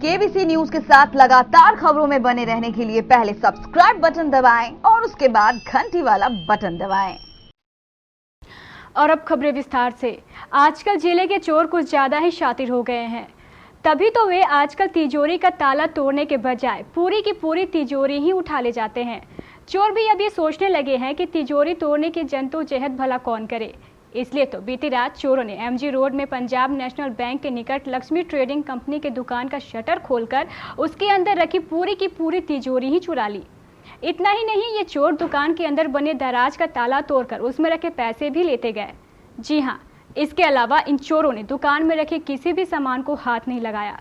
KBC news के साथ लगातार खबरों में बने रहने के लिए पहले सब्सक्राइब बटन दबाएं और उसके बाद घंटी वाला बटन दबाएं। और अब खबरें विस्तार से। आजकल जिले के चोर कुछ ज्यादा ही शातिर हो गए हैं, तभी तो वे आजकल तिजोरी का ताला तोड़ने के बजाय पूरी की पूरी तिजोरी ही उठा ले जाते हैं। चोर भी अब ये सोचने लगे हैं कि तिजोरी तोड़ने की जद्दोजहद भला कौन करे। इसलिए तो बीती रात चोरों ने एमजी रोड में पंजाब नेशनल बैंक के निकट लक्ष्मी ट्रेडिंग कंपनी के दुकान का शटर खोलकर उसके अंदर रखी पूरी की पूरी तिजोरी ही चुरा ली। इतना ही नहीं, ये चोर दुकान के अंदर बने दराज का ताला तोड़कर उसमें रखे पैसे भी लेते गए। जी हाँ, इसके अलावा इन चोरों ने दुकान में रखे किसी भी सामान को हाथ नहीं लगाया।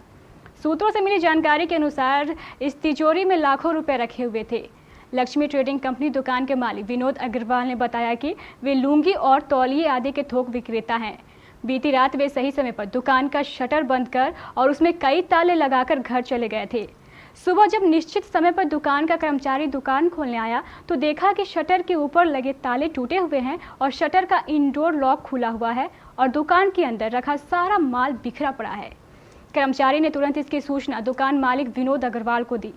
सूत्रों से मिली जानकारी के अनुसार इस तिजोरी में लाखों रुपए रखे हुए थे। लक्ष्मी ट्रेडिंग कंपनी दुकान के मालिक विनोद अग्रवाल ने बताया कि वे लुंगी और तौलिए आदि के थोक विक्रेता हैं। बीती रात वे सही समय पर दुकान का शटर बंद कर और उसमें कई ताले लगाकर घर चले गए थे। सुबह जब निश्चित समय पर दुकान का कर्मचारी दुकान खोलने आया तो देखा कि शटर के ऊपर लगे ताले टूटे हुए हैं और शटर का इंडोर लॉक खुला हुआ है और दुकान के अंदर रखा सारा माल बिखरा पड़ा है। कर्मचारी ने तुरंत इसकी सूचना दुकान मालिक विनोद अग्रवाल को दी।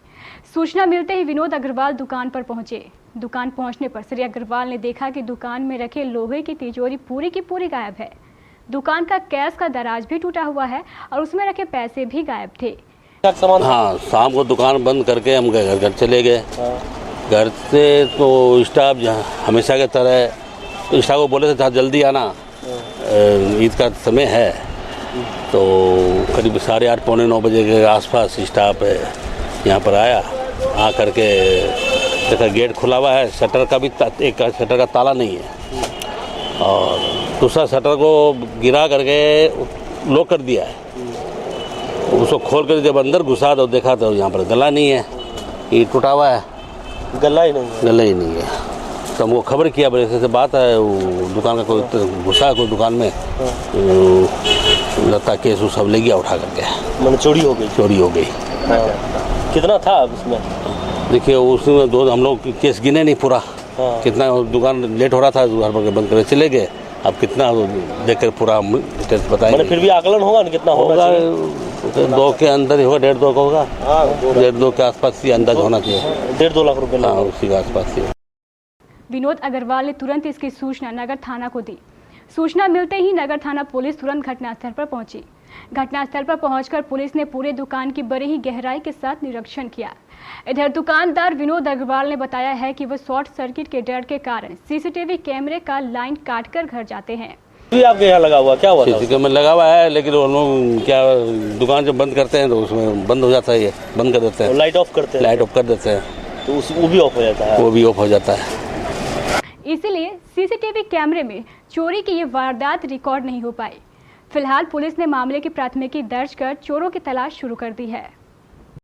सूचना मिलते ही विनोद अग्रवाल दुकान पर पहुंचे। दुकान पहुंचने पर श्री अग्रवाल ने देखा कि दुकान में रखे लोहे की तिजोरी पूरी की पूरी गायब है। दुकान का कैश का दराज भी टूटा हुआ है और उसमें रखे पैसे भी गायब थे। हाँ, शाम को दुकान बंद करके हम घर चले गए। घर से तो स्टाफ हमेशा की तरह स्टाफ को बोले थे जल्दी आना, ईद का समय है। तो करीब 8:30 पौने 9 बजे के आसपास स्टाफ यहाँ पर आया। आ करके देखा गेट खुला हुआ है, शटर का भी एक शटर का ताला नहीं है और दूसरा शटर को गिरा करके लॉक कर दिया है। उसको खोल कर जब अंदर घुसा तो देखा तो यहाँ पर गला नहीं है, ये टूटा हुआ है, गला ही नहीं है। तो हमको खबर किया, बड़े से बात है, वो दुकान का कोई घुसा कोई दुकान में, लगता केस वो सब ले गया उठा करके। मैंने चोरी हो गई। कितना था उसमें? देखिए उसमें हम लोग केस गिने नहीं पूरा। कितना दुकान लेट हो रहा था, घर पर बंद करके चले गए। अब कितना देख कर पूरा डिटेल्स बताएंगे। फिर भी आकलन होगा ना कितना होगा? 2 के अंदर ही होगा, 1.5-2 का होगा। 1.5-2 के आसपास ही अंदाज होना चाहिए। 1.5-2 लाख रुपए। हाँ, उसी के आसपास ही। विनोद अग्रवाल ने तुरंत इसकी सूचना नगर थाना को दी। सूचना मिलते ही नगर थाना पुलिस तुरंत घटनास्थल पर पहुंची। घटनास्थल पर पहुंचकर पुलिस ने पूरे दुकान की बड़ी ही गहराई के साथ निरीक्षण किया। इधर दुकानदार विनोद अग्रवाल ने बताया है कि वह शॉर्ट सर्किट के डर के कारण सीसीटीवी कैमरे का लाइन काटकर घर जाते हैं। आपके यहाँ लगा हुआ क्या हुआ? सीसीटीवी कैमरा लगा हुआ है, लेकिन वो लोग क्या दुकान जब बंद करते हैं तो उसमें बंद हो जाता है, ये बंद कर देते हैं। लाइट ऑफ करते हैं तो वो भी ऑफ हो जाता है। इसीलिए सीसीटीवी कैमरे में चोरी की ये वारदात रिकॉर्ड नहीं हो पाई। फिलहाल पुलिस ने मामले की प्राथमिकी दर्ज कर चोरों की तलाश शुरू कर दी है।